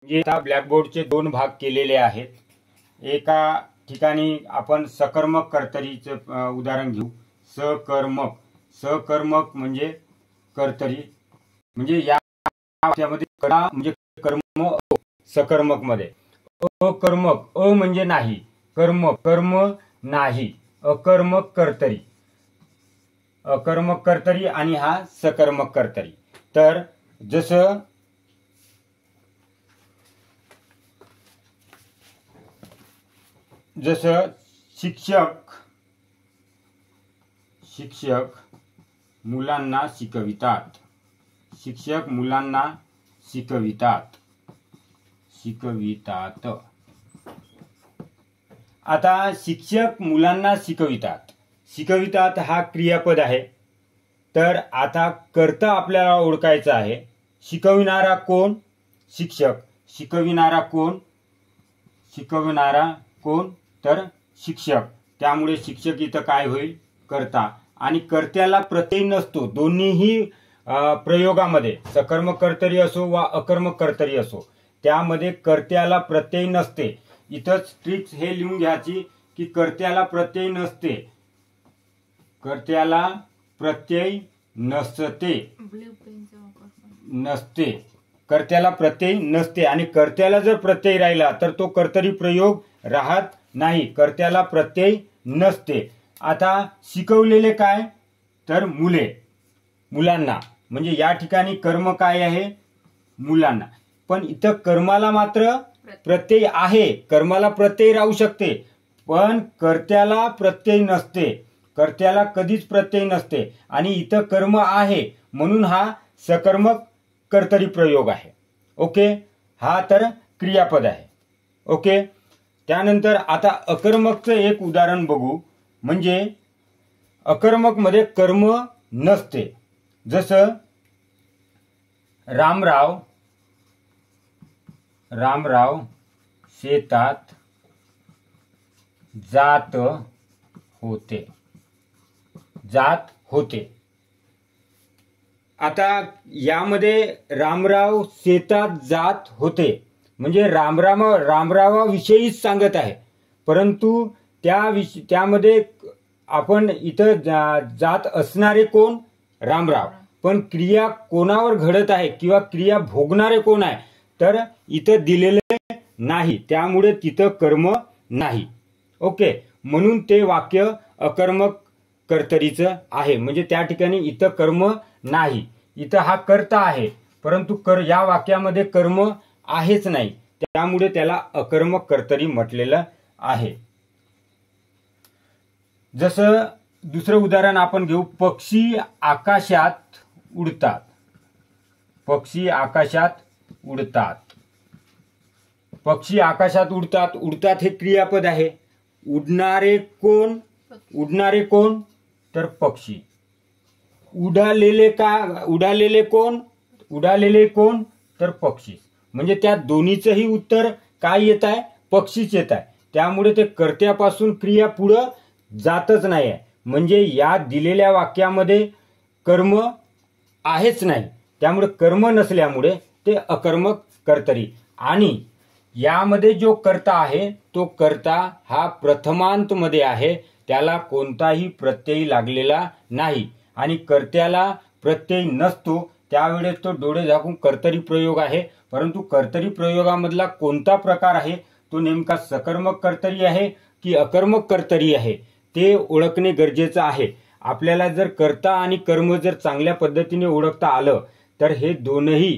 आता ब्लॅकबोर्डचे दोन भाग केलेले आहेत। एका ठिकाणी आपण सकर्मक कर्तरीचे उदाहरण घेऊ। सकर्मक, सकर्मक म्हणजे कर्तरी, म्हणजे या वाक्यामध्ये करा म्हणजे कर्म, सकर्मक मध्ये अकर्मक, अ म्हणजे नाही, कर्म, कर्म नाही, अकर्मक कर्तरी, अकर्मक कर्तरी आणि हा सकर्मक कर्तरी। तर जसं जसं शिक्षक शिक्षक मुलांना शिकवितात, शिक्षक मुलांना शिकवितात, शिकवितात। आता शिक्षक मुलांना शिकवितात, शिकवितात हा क्रियापद आहे। तर आता कर्ता आपल्याला ओळखायचा आहे। शिकविणारा कोण? शिक्षक। शिकविणारा कोण? शिकविणारा कोण? तर शिक्षक। त्यामुळे शिक्षक इथं काय होईल? कर्ता। आणि कर्त्याला प्रत्यय नसतो दोन्हीही प्रयोगामध्ये, सकर्मक कर्तरी असो वा अकर्मक कर्तरी असो, त्यामध्ये कर्त्याला प्रत्यय नसते। इथं ट्रिक्स हे लिहून घ्यायची की कर्त्याला प्रत्यय नसते, कर्त्याला प्रत्यय नसते, नसते, कर्त्याला प्रत्यय नसते। आणि कर्त्याला जर प्रत्यय राहिला तर तो कर्तरी प्रयोग राहत नाही, कर्त्याला प्रत्यय नसते। आता शिकवलेले काय? तर मुले, मुलांना, म्हणजे या ठिकाणी कर्म काय आहे? मुलांना। पण इथं कर्माला मात्र प्रत्यय आहे, कर्माला प्रत्यय राहू शकते, पण कर्त्याला प्रत्यय नसते, कर्त्याला कधीच प्रत्यय नसते। आणि इथं कर्म आहे म्हणून हा सकर्मक कर्तरी प्रयोग आहे। ओके, हा तर क्रियापद आहे। ओके, त्यानंतर आता अकर्मकचं एक उदाहरण बघू। म्हणजे अकर्मक मध्ये कर्म नसते। जसं रामराव, रामराव शेतात जात होते, जात होते। आता यामध्ये रामराव शेतात जात होते म्हणजे रामरावाविषयीच सांगत आहे, परंतु त्यामध्ये आपण इथं जात असणारे कोण? रामराव। पण क्रिया कोणावर घडत आहे किंवा क्रिया भोगणारे कोण आहे? तर इथं दिलेले नाही, त्यामुळे तिथं कर्म नाही। ओके, म्हणून ते वाक्य अकर्मक कर्तरीचं आहे। म्हणजे त्या ठिकाणी इथं कर्म नाही, इथं हा कर्ता आहे, परंतु या वाक्यामध्ये कर्म आहेच नाही, त्यामुळे त्याला अकर्मक कर्तरी म्हटलेलं आहे। जसं दुसरं उदाहरण आपण घेऊ। पक्षी आकाशात उडतात, पक्षी आकाशात उडतात, पक्षी आकाशात उडतात, उडतात हे क्रियापद आहे। उडणारे कोण? उडणारे कोण? तर पक्षी। उडालेले का? उडालेले कोण? उडालेले कोण? तर पक्षी। म्हणजे त्या दोन्हीचंही उत्तर काय येत आहे? पक्षीच येत आहे। त्यामुळे ते कर्त्यापासून क्रिया पुढं जातच नाही आहे, म्हणजे या दिलेल्या वाक्यामध्ये कर्म आहेच नाही, त्यामुळे कर्म नसल्यामुळे ते अकर्मक कर्तरी। आणि यामध्ये जो कर्ता आहे तो कर्ता हा प्रथमांत मध्ये आहे, त्याला कोणताही प्रत्यय लागलेला नाही। आणि कर्त्याला प्रत्यय नसतो, त्यावेळेस तो डोळे झाकून कर्तरी प्रयोग आहे। परंतु कर्तरी प्रयोगामधला कोणता प्रकार आहे, तो नेमका सकर्मक कर्तरी आहे की अकर्मक कर्तरी आहे, ते ओळखणे गरजेचं आहे। आपल्याला जर कर्ता आणि कर्म जर चांगल्या पद्धतीने ओळखता आलं तर हे दोनही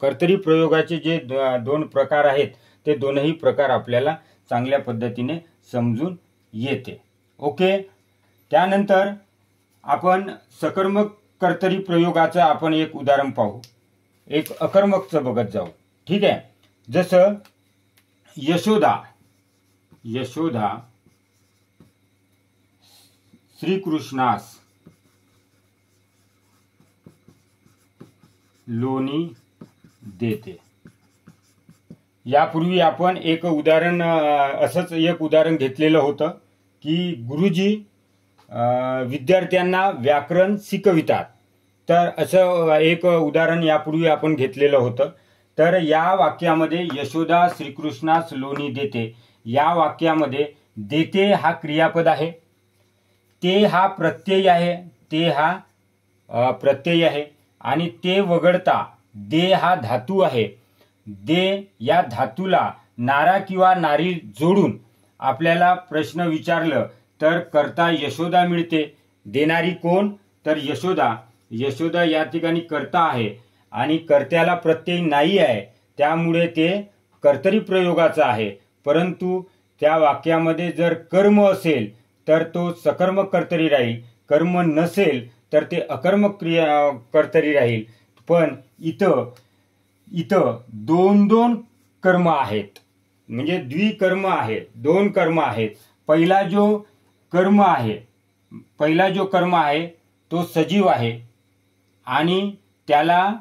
कर्तरी प्रयोगाचे जे दोन प्रकार आहेत ते दोनही प्रकार आपल्याला चांगल्या पद्धतीने समजून येते। ओके, त्यानंतर आपण सकर्मक कर्तरी प्रयोगाचं आपण एक उदाहरण पाहू, एक अकर्मकचं बघत जाऊ। ठीक आहे, जसं यशोदा, यशोदा श्रीकृष्णास लोणी देते। यापूर्वी आपण एक उदाहरण असंच एक उदाहरण घेतलेलं होतं की गुरुजी विद्यार्थ्यांना व्याकरण शिकवितात। तर असं एक उदाहरण यापूर्वी आपण घेतलेलं होतं। तर या वाक्यामध्ये यशोदा श्रीकृष्णास लोणी देते, या वाक्यामध्ये देते हा क्रियापद आहे, ते हा प्रत्यय आहे, ते हा प्रत्यय आहे, आणि ते वगळता दे हा धातू आहे. दे या धातूला नारा किंवा नारी जोडून आपल्याला प्रश्न विचारलं तर कर्ता यशोदा मिळते. देणारी कोण? तर यशोदा. यशोदा या ठिकाणी कर्ता आहे आणि कर्त्याला प्रत्यय नाही आहे, त्यामुळे ते कर्तरी प्रयोगाचं आहे. परंतु त्या वाक्यामध्ये जर कर्म असेल तर तो सकर्मक कर्तरी राहील, कर्म नसेल तर ते अकर्मक क्रिया कर्तरी राहील. पण इथं दोन कर्म आहेत, म्हणजे द्विकर्म आहे, दोन कर्म आहेत. पहिला जो कर्म आहे तो सजीव आहे आणि त्याला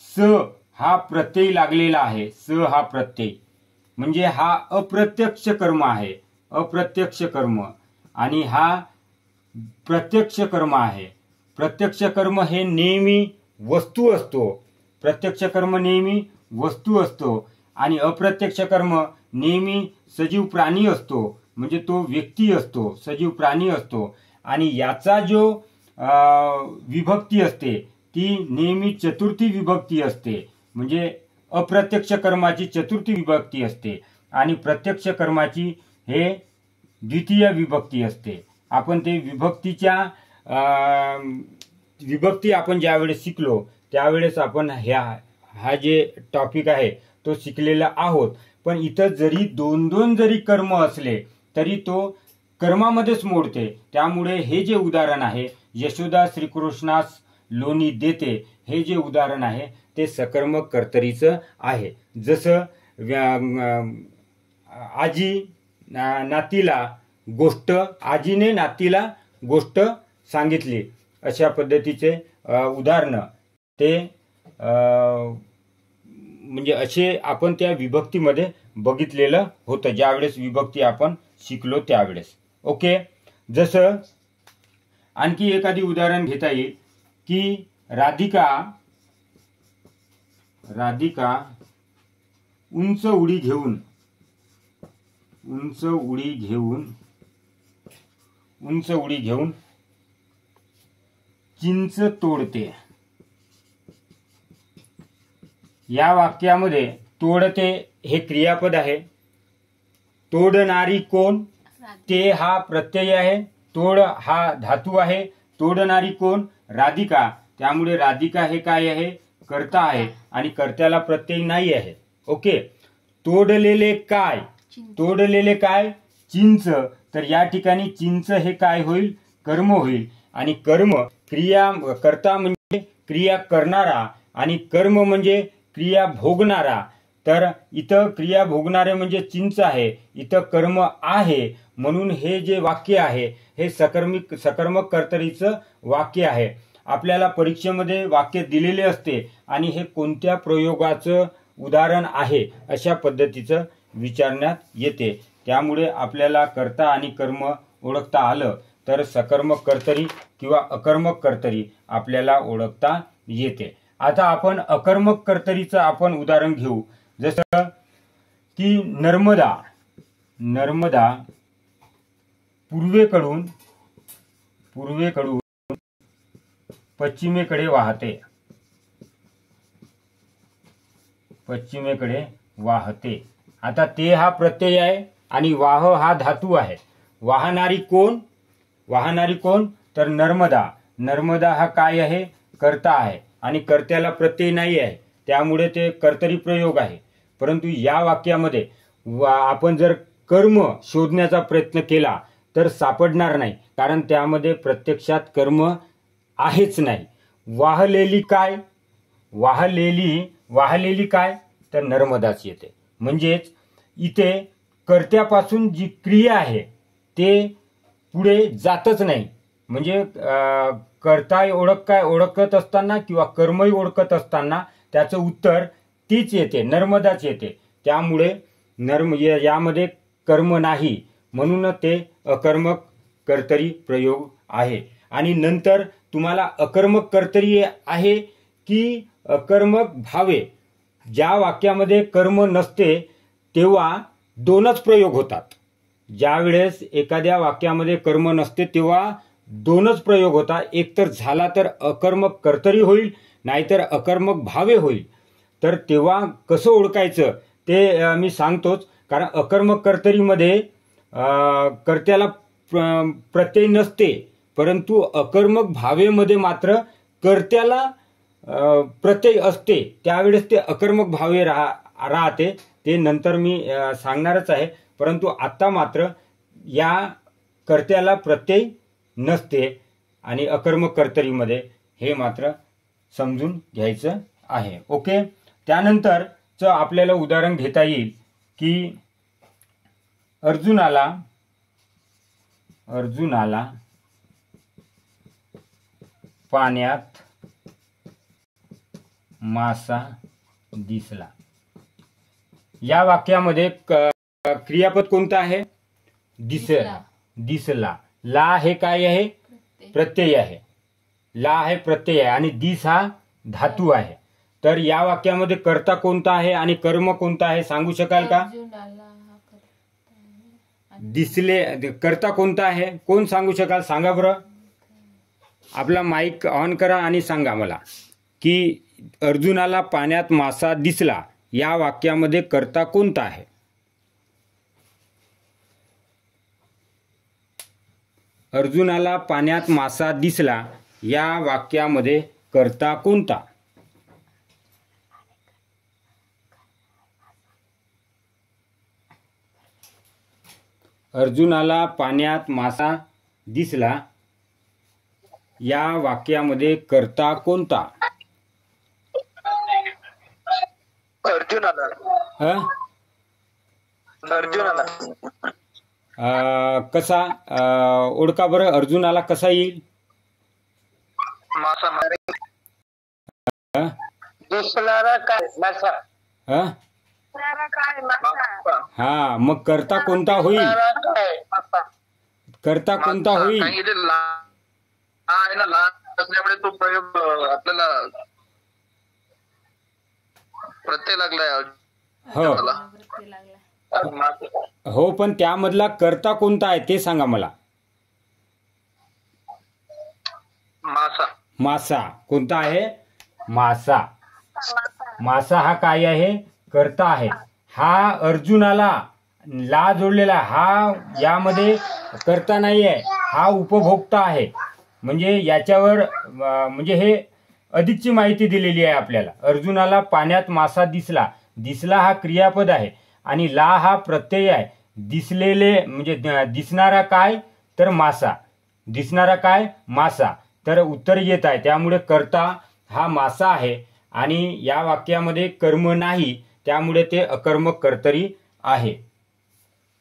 स हा प्रत्यय लागलेला आहे. स हा प्रत्यय म्हणजे हा अप्रत्यक्ष कर्म आहे, अप्रत्यक्ष कर्म. आणि हा प्रत्यक्ष कर्म आहे. प्रत्यक्ष कर्म हे नेहमी वस्तू असतो, प्रत्यक्ष कर्म नेहमी वस्तू असतो आणि अप्रत्यक्ष कर्म नेहमी सजीव प्राणी असतो, म्हणजे तो व्यक्ती असतो, सजीव प्राणी असतो. आणि याचा जो विभक्ती असते ती नेहमी चतुर्थी विभक्ती असते, म्हणजे अप्रत्यक्ष कर्माची चतुर्थी विभक्ती असते आणि प्रत्यक्ष कर्माची हे द्वितीय विभक्ती असते. आपण ते विभक्ती आपण ज्यावेळेस शिकलो त्यावेळेस आपण हा जे टॉपिक आहे तो शिकलेला आहोत. पण इथं जरी दोन जरी कर्म असले तरी तो कर्मामध्येच मोडते. त्यामुळे हे जे उदाहरण आहे यशोदा श्रीकृष्णास लोणी देते, हे जे उदाहरण आहे ते सकर्मक कर्तरीचं आहे. जसं आजीने नातीला गोष्ट सांगितली, अशा पद्धतीचे उदाहरण ते म्हणजे असे आपण त्या विभक्तीमध्ये बघितलेलं होतं ज्यावेळेस विभक्ती आपण शिकलो त्यावेळेस. ओके. जसं आणखी एखादी उदाहरण घेता येईल की राधिका उंच उडी घेऊन चिंच तोडते. या वाक्यामध्ये तोडते हे क्रियापद आहे. तोडणारी कोण? ते हा प्रत्यय आहे, तोड हा धातू आहे. तोडणारी कोण? राधिका. त्यामुळे राधिका हे काय आहे? कर्ता आहे आणि कर्त्याला प्रत्यय नाही आहे. ओके. तोडलेले काय? चिंच. तर या ठिकाणी चिंच हे काय होईल? कर्म होईल. आणि कर्म कर्ता म्हणजे क्रिया करणारा आणि कर्म म्हणजे क्रिया भोगणारा. तर इथं क्रिया भोगणारे म्हणजे चिंच आहे, इथं कर्म आहे. म्हणून हे जे वाक्य आहे हे सकर्मक कर्तरीचं वाक्य आहे. आपल्याला परीक्षेमध्ये वाक्य दिलेले असते आणि हे कोणत्या प्रयोगाचं उदाहरण आहे अशा पद्धतीचं विचारण्यात येते. त्यामुळे आपल्याला कर्ता आणि कर्म ओळखता आलं तर सकर्मक कर्तरी किंवा अकर्मक कर्तरी आपल्याला ओळखता येते. आता आपण अकर्मक कर्तरीचं आपण उदाहरण घेऊ. जसं की नर्मदा पूर्वेकडून पश्चिमेकडे वाहते. आता ते हा प्रत्यय आहे आणि वाह हा धातू आहे. वाहणारी कोण? तर नर्मदा हा काय आहे? कर्ता आहे आणि कर्त्याला प्रत्यय नाही आहे, त्यामुळे ते कर्तरी प्रयोग आहे. परंतु या वाक्यामध्ये आपण जर कर्म शोधण्याचा प्रयत्न केला तर सापडणार नाही, कारण त्यामध्ये प्रत्यक्षात कर्म आहेच नाही. वाहलेली काय? तर नर्मदाच येते. म्हणजेच इथे कर्त्यापासून जी क्रिया आहे ते पुढे जातच नाही. म्हणजे कर्ता ओळखत असताना किंवा कर्मही ओळखत असताना त्याचं उत्तर तीच येते, नर्मदाच येते. त्यामुळे यामध्ये कर्म नाही, म्हणून ते अकर्मक कर्तरी प्रयोग आहे. आणि नंतर तुम्हाला अकर्मक कर्तरी आहे की अकर्मक भावे ज्या वाक्यामध्ये कर्म नसते तेव्हा दोनच प्रयोग होतात. ज्या वेळेस एखाद्या वाक्यामध्ये कर्म नसते तेव्हा दोनच प्रयोग होतात. एक तर झाला तर अकर्मक कर्तरी होईल, नाहीतर अकर्मक भावे होईल. तर तेव्हा कसं ओळखायचं ते मी सांगतोच. कारण अकर्मक कर्तरीमध्ये कर्त्याला प्रत्यय नसते, परंतु अकर्मक भावेमध्ये मात्र कर्त्याला प्रत्यय असते. त्यावेळेस ते अकर्मक भावे राहते. ते नंतर मी सांगणारच आहे. परंतु आता मात्र या कर्त्याला प्रत्यय नसते आणि अकर्मक कर्तरीमध्ये हे मात्र समजून घ्यायचं आहे. ओके. त्यानंतरचं आपल्याला उदाहरण घेता येईल की अर्जुनाला पाण्यात मासा दिसला. या वाक्यामध्ये क्रियापद कोणतं आहे? दिसला. ला हे काय आहे? प्रत्यय आहे. ला हे प्रत्यय आहे आणि दिस हा धातू आहे. तर या वाक्यामध्ये कर्ता कोणता आहे आणि कर्म कोणता आहे सांगू शकाल का? दिसले कर्ता कोणता आहे? कोण सांगू शकाल? सांगा बरं. आपला माईक ऑन करा आणि सांगा मला की अर्जुनाला पाण्यात मासा दिसला या वाक्यामध्ये कर्ता कोणता आहे? अर्जुनाला पाण्यात मासा दिसला या वाक्यामध्ये कर्ता कोणता? अर्जुनाला पाण्यात मासा दिसला या वाक्यामध्ये कर्ता कोणता? अर्जुनाला कसा ओळखा बरं? अर्जुनाला कसा येईल? मासा दिसणारा काय? मासा. हा, मग कर्ता कोणता होईल? कर्ता कोणता होईल? असल्यामुळे तो प्रयोग आपल्याला प्रत्यय लागलाय. हो, पण त्यामधला कर्ता कोणता आहे ते सांगा मला. मासा कोणता आहे? मासा हा काय आहे? कर्ता आहे. हा अर्जुनाला ला जोडलेला हा यामध्ये कर्ता नाही आहे, हा उपभोक्ता आहे. म्हणजे याच्यावर म्हणजे हे अधिकची माहिती दिलेली आहे आपल्याला. अर्जुनाला पाण्यात मासा दिसला हा क्रियापद आहे आणि ला हा प्रत्यय आहे. दिसलेले म्हणजे दिसणारा काय? तर मासा. दिसणारा काय? मासा. तर उत्तर येत आहे. त्यामुळे कर्ता हा मासा आहे आणि या वाक्यामध्ये कर्म नाही, त्यामुळे ते अकर्मक कर्तरी आहे.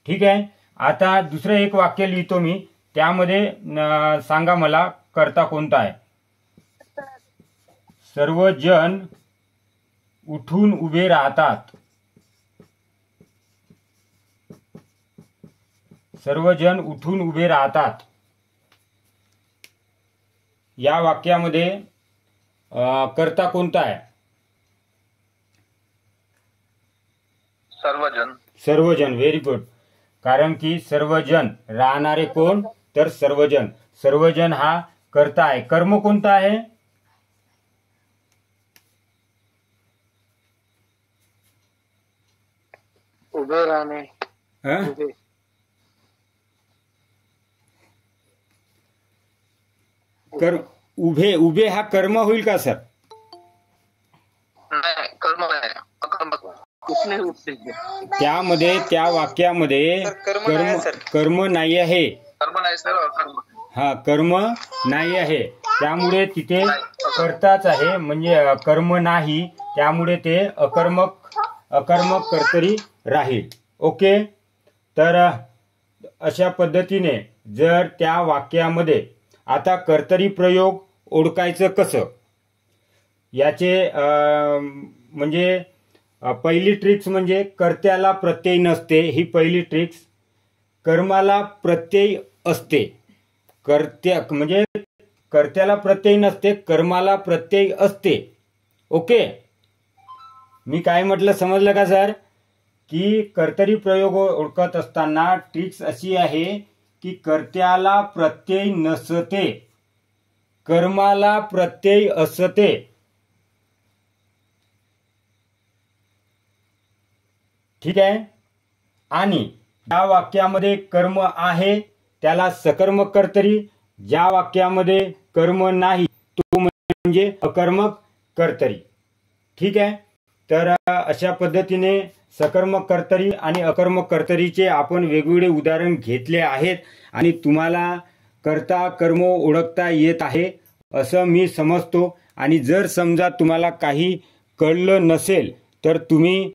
ठीक आहे. आता दुसरं एक वाक्य लिहितो मी. त्यामध्ये सांगा मला कर्ता कोणता आहे? सर्वजण उठून उभे राहतात. सर्वजण उठून उभे राहतात या वाक्यामध्ये कर्ता कोणता आहे? सर्वजण. Very good. कारण की सर्वजण राहणारे कोण? तर सर्वजण. सर्वजण हा कर्ता आहे. कर्म कोणता आहे? उभे राहणे. उभे हा कर्म होईल का सर? कर्म त्यामध्ये त्या वाक्यामध्ये कर्म नाही आहे. हा, कर्म नाही आहे. त्यामुळे तिथे कर्ताच आहे. म्हणजे कर्म नाही, त्यामुळे ते अकर्मक कर्तरी राहील. ओके. तर अशा पद्धतीने जर त्या वाक्यामध्ये आता कर्तरी प्रयोग ओळखायचं कसं याचे म्हणजे पहिली ट्रिक्स म्हणजे कर्त्याला प्रत्यय नसते, ही पहिली ट्रिक्स. कर्माला प्रत्यय असते. म्हणजे कर्त्याला प्रत्यय नसते, कर्माला प्रत्यय असते. ओके. मी काय म्हटलं समजलं का सर? की कर्तरी प्रयोग ओळखत असताना ट्रिक्स अशी आहे की कर्त्याला प्रत्यय नसते, कर्माला प्रत्यय असते. ठीक आहे. आणि ज्या वाक्यामध्ये कर्म आहे त्याला सकर्मक कर्तरी, ज्या वाक्यामध्ये कर्म नाही तो म्हणजे अकर्मक कर्तरी. ठीक आहे. तर अशा पद्धतीने सकर्मक कर्तरी आणि अकर्मक कर्तरीचे आपण वेगवेगळे उदाहरण घेतले आहेत आणि तुम्हाला कर्ता कर्म ओळखता येत आहे असं मी समजतो. आणि जर समजा तुम्हाला काही कळलं नसेल तर तुम्ही